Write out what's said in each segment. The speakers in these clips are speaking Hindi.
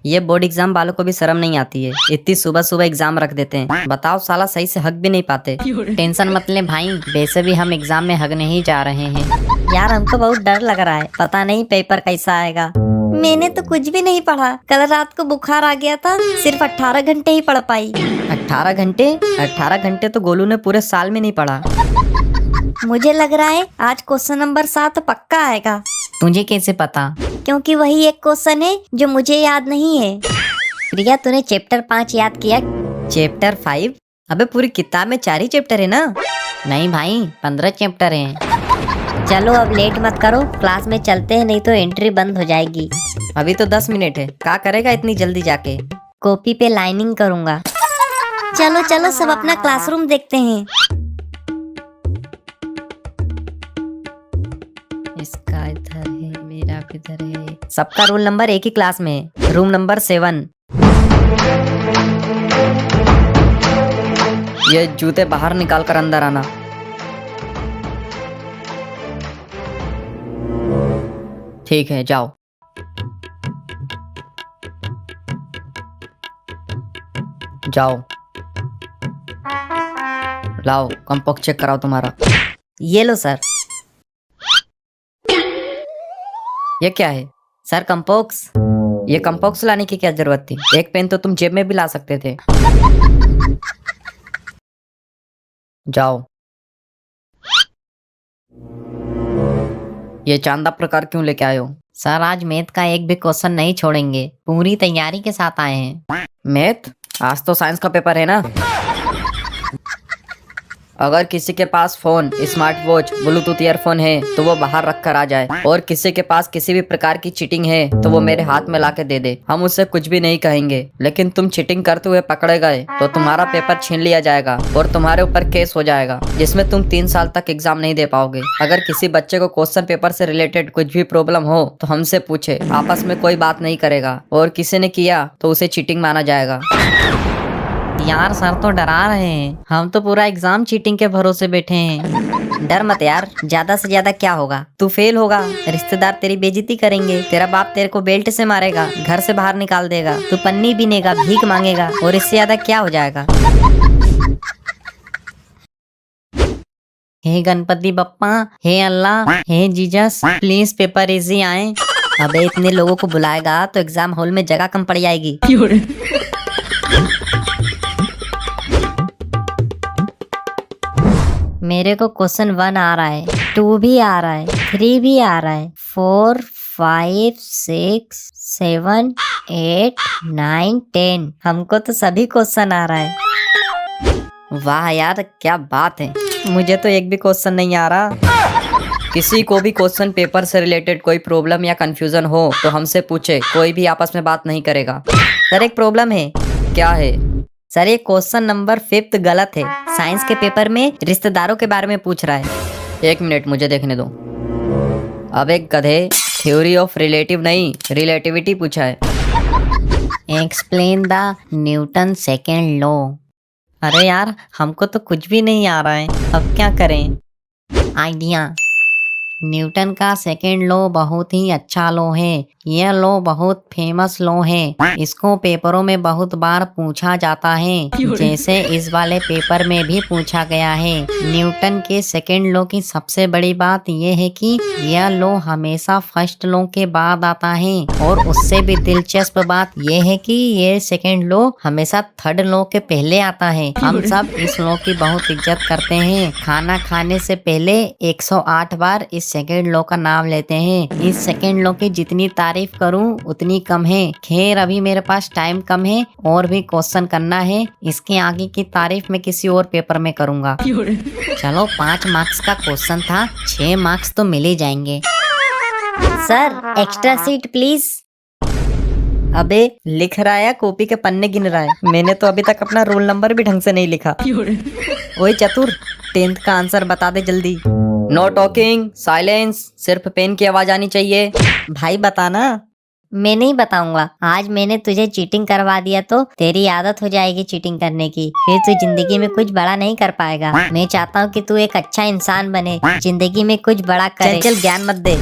ये बोर्ड एग्जाम वालों को भी शर्म नहीं आती है, इतनी सुबह सुबह एग्जाम रख देते हैं। बताओ साला सही से हक भी नहीं पाते। टेंशन मत ले भाई, वैसे भी हम एग्जाम में हगने ही जा रहे हैं। यार हमको बहुत डर लग रहा है, पता नहीं पेपर कैसा आएगा। मैंने तो कुछ भी नहीं पढ़ा, कल रात को बुखार आ गया था, सिर्फ 18 घंटे ही पढ़ पाई। 18 घंटे? 18 घंटे तो गोलू ने पूरे साल में नहीं पढ़ा। मुझे लग रहा है आज क्वेश्चन नंबर 7 पक्का आएगा। तुझे कैसे पता? क्योंकि वही एक क्वेश्चन है जो मुझे याद नहीं है। प्रिया तूने चैप्टर 5 याद किया? चैप्टर 5? अबे पूरी किताब में 4 ही चैप्टर है ना। नहीं भाई, 15 चैप्टर हैं। चलो अब लेट मत करो, क्लास में चलते हैं, नहीं तो एंट्री बंद हो जाएगी। अभी तो 10 मिनट है, क्या करेगा इतनी जल्दी जाके? कॉपी पे लाइनिंग करूंगा। चलो चलो सब अपना क्लासरूम देखते हैं। इसका इधर है, मेरा किधर है? सबका रोल नंबर एक ही क्लास में है, रूम नंबर 7। ये जूते बाहर निकाल कर अंदर आना। ठीक है जाओ। जाओ लाओ कंपोक्स चेक कराओ तुम्हारा। ये लो सर। ये क्या है? सर कंपोक्स। ये कंपोक्स लाने की क्या जरूरत थी? एक पेन तो तुम जेब में भी ला सकते थे। जाओ। ये चांदा प्रकार क्यों लेके आए हो? सर आज मैथ का एक भी क्वेश्चन नहीं छोड़ेंगे, पूरी तैयारी के साथ आए हैं। मैथ? आज तो साइंस का पेपर है ना। अगर किसी के पास phone, smart watch, Bluetooth earphone है तो वो बाहर रख कर आ जाए, और किसी के पास किसी भी प्रकार की चीटिंग है तो वो मेरे हाथ में लाके दे दे। हम उससे कुछ भी नहीं कहेंगे, लेकिन तुम चीटिंग करते हुए पकड़े गए तो तुम्हारा पेपर छीन लिया जाएगा और तुम्हारे ऊपर केस हो जाएगा, जिसमें तुम 3 साल तक एग्जाम नहीं दे पाओगे। अगर किसी बच्चे को क्वेश्चन पेपर से रिलेटेड कुछ भी प्रॉब्लम हो तो हमसे पूछे, आपस में कोई बात नहीं करेगा, और किसी ने किया तो उसे चीटिंग माना जाएगा। यार सर तो डरा रहे हैं, हम तो पूरा एग्जाम चीटिंग के भरोसे बैठे हैं। डर मत यार, ज्यादा से ज्यादा क्या होगा, तू फेल होगा, रिश्तेदार तेरी बेइज्जती करेंगे, तेरा बाप तेरे को बेल्ट से मारेगा, घर से बाहर निकाल देगा, तू पन्नी बीनेगा, भीख मांगेगा, और इससे ज्यादा क्या हो जाएगा। हे गणपति बप्पा, हे अल्लाह, हे जीसस, प्लीज पेपर इजी आए। अबे इतने लोगों को बुलाएगा तो एग्जाम हॉल में जगह कम पड़ जाएगी। मेरे को क्वेश्चन 1 आ रहा है, 2 भी आ रहा है, 3 भी आ रहा है, 4, 5, 6, 7, 8, 9, 10। हमको तो सभी क्वेश्चन आ रहा है। वाह यार क्या बात है, मुझे तो एक भी क्वेश्चन नहीं आ रहा। किसी को भी क्वेश्चन पेपर से रिलेटेड कोई प्रॉब्लम या कंफ्यूजन हो तो हमसे पूछे, कोई भी आपस में बात नहीं करेगा। सर एक प्रॉब्लम है। क्या है? सर ये क्वेश्चन नंबर 5 गलत है, साइंस के पेपर में रिश्तेदारों के बारे में पूछ रहा है। 1 मिनट मुझे देखने दो। अब एक गधे, थ्योरी ऑफ रिलेटिव नहीं रिलेटिविटी पूछा है। Explain the Newton second law. अरे यार हमको तो कुछ भी नहीं आ रहा है, अब क्या करें? आइडिया, न्यूटन का सेकेंड लॉ बहुत ही अच्छा लॉ है। यह लॉ बहुत फेमस लॉ है, इसको पेपरों में बहुत बार पूछा जाता है, जैसे इस वाले पेपर में भी पूछा गया है। न्यूटन के सेकेंड लॉ की सबसे बड़ी बात यह है कि यह लॉ हमेशा फर्स्ट लॉ के बाद आता है, और उससे भी दिलचस्प बात यह है कि ये सेकेंड लॉ हमेशा थर्ड लॉ के पहले आता है। हम सब इस लॉ की बहुत इज्जत करते हैं। खाना खाने से पहले 108 बार इस सेकेंड लॉ का नाम लेते हैं। इस सेकेंड लॉ की जितनी तारीफ करूं उतनी कम है। खैर अभी मेरे पास टाइम कम है और भी क्वेश्चन करना है, इसके आगे की तारीफ मैं किसी और पेपर में करूंगा। चलो 5 मार्क्स का क्वेश्चन था, 6 मार्क्स तो मिल ही जाएंगे। Sir extra seat please. अबे लिख रहा है, कॉपी के पन्ने गिन रहा है। मैंने तो अभी तक अपना रोल नंबर भी ढंग से नहीं लिखा। ओए चतुर, 10th का आंसर बता दे जल्दी। नो टॉकिंग, साइलेंस, सिर्फ पेन की आवाज आनी चाहिए। भाई बताना। मैं नहीं बताऊंगा, आज मैंने तुझे चीटिंग करवा दिया तो तेरी आदत हो जाएगी चीटिंग करने की, फिर तू जिंदगी में कुछ बड़ा नहीं कर पाएगा। मैं चाहता हूँ कि तू एक अच्छा इंसान बने, जिंदगी में कुछ बड़ा करे। चल ज्ञान मत दे,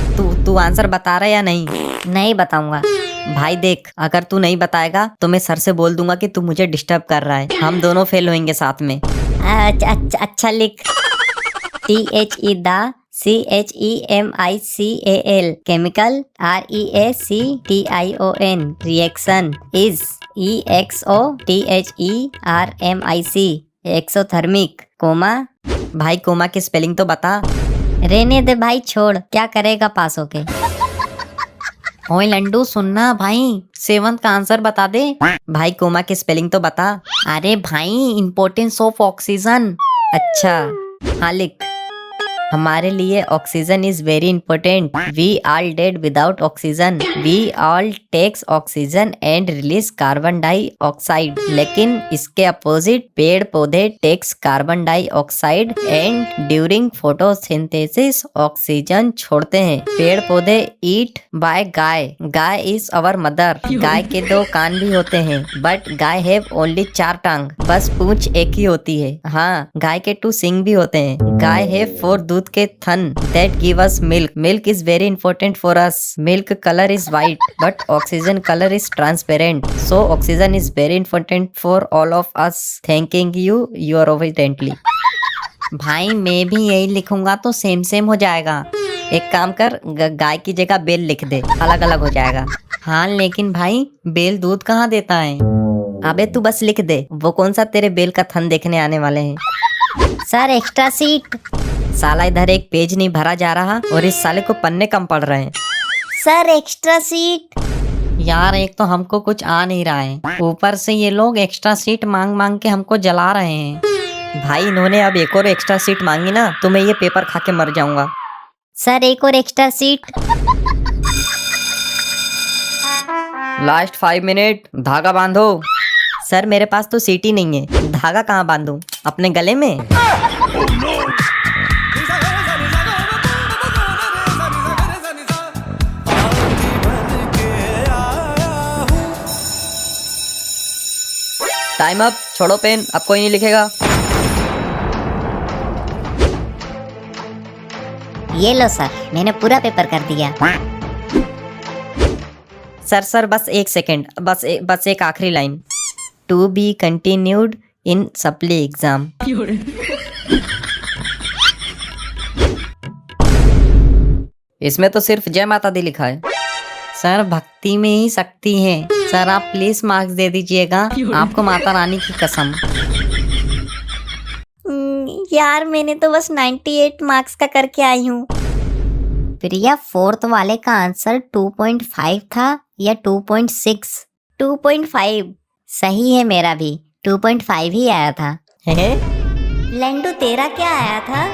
तू आंसर बता रहा है या नहीं? नहीं बताऊंगा। भाई देख, अगर तू नहीं बताएगा तो मैं सर से बोल दूंगा कि तू मुझे डिस्टर्ब कर रहा है। हम दोनों फेल होंगे साथ में। अच्छा लिख। THE CHEMICAL chemical REACTION reaction is EXOTHERMIC exothermic comma. भाई कोमा की स्पेलिंग तो बता। रहने दे भाई, छोड़, क्या करेगा पास होके। ओए लंडू सुनना भाई, 7th का आंसर बता दे। भाई कोमा की स्पेलिंग तो बता। अरे भाई, इम्पोर्टेंस ऑफ ऑक्सीजन। अच्छा हाँ लिख। हमारे लिए oxygen is very important. We all dead without oxygen. We all takes oxygen and release carbon dioxide. लेकिन इसके अपोजिट पेड़ पौधे takes carbon dioxide and during photosynthesis oxygen छोड़ते हैं। पेड़ पौधे ईट बाय गाय। गाय इज अवर मदर। गाय के 2 कान भी होते हैं बट गाय हैव ओनली 4 टांग। बस पूंछ एक ही होती है। हाँ, गाय के 2 सिंग भी होते हैं। गाय हैव 4 दूध के थन that give us milk. Milk is very important for us. Milk color is white but oxygen color is transparent. So oxygen is very important for all of us. Thanking you, you are obediently. भाई मैं भी यही लिखूंगा तो सेम सेम हो जाएगा। एक काम कर, गाय की जगह बेल लिख दे, अलग अलग हो जाएगा। हाँ लेकिन भाई, बेल दूध कहाँ देता है? अबे तू बस लिख दे, वो कौन सा तेरे बेल का थन देखने आने वाले हैं। Sir extra seat. साला इधर एक पेज नहीं भरा जा रहा और इस साले को पन्ने कम पड़ रहे हैं। Sir extra seat. यार एक तो हमको कुछ आ नहीं रहा है, ऊपर से ये लोग एक्स्ट्रा सीट मांग मांग के हमको जला रहे हैं। भाई इन्होंने अब एक और एक्स्ट्रा सीट मांगी ना तो मैं ये पेपर खा के मर जाऊंगा। सर एक और एक्स्ट्रा सीट। लास्ट 5 मिनट, धागा बांधो। सर मेरे पास तो सीट ही नहीं है, धागा कहाँ बांधूं? अपने गले में? टाइम अप, छोड़ो पेन, अब कोई नहीं लिखेगा। ये लो सर, मैंने पूरा पेपर कर दिया। सर बस 1 सेकेंड, बस एक आखिरी line. To be continued in supply exam. इसमें तो सिर्फ जय माता दी लिखा है। सर भक्ति में ही शक्ति है। सर आप प्लीज मार्क्स दे दीजिएगा, आपको माता रानी की कसम। यार मैंने तो बस 98 मार्क्स का करके आई हूँ। प्रिया, 4th वाले का आंसर 2.5 था या 2.6? 2.5 सही है, मेरा भी 2.5 ही आया था। लंडू तेरा क्या आया था?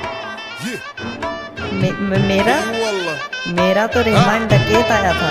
मेरा तो रहमान डकैत आया था।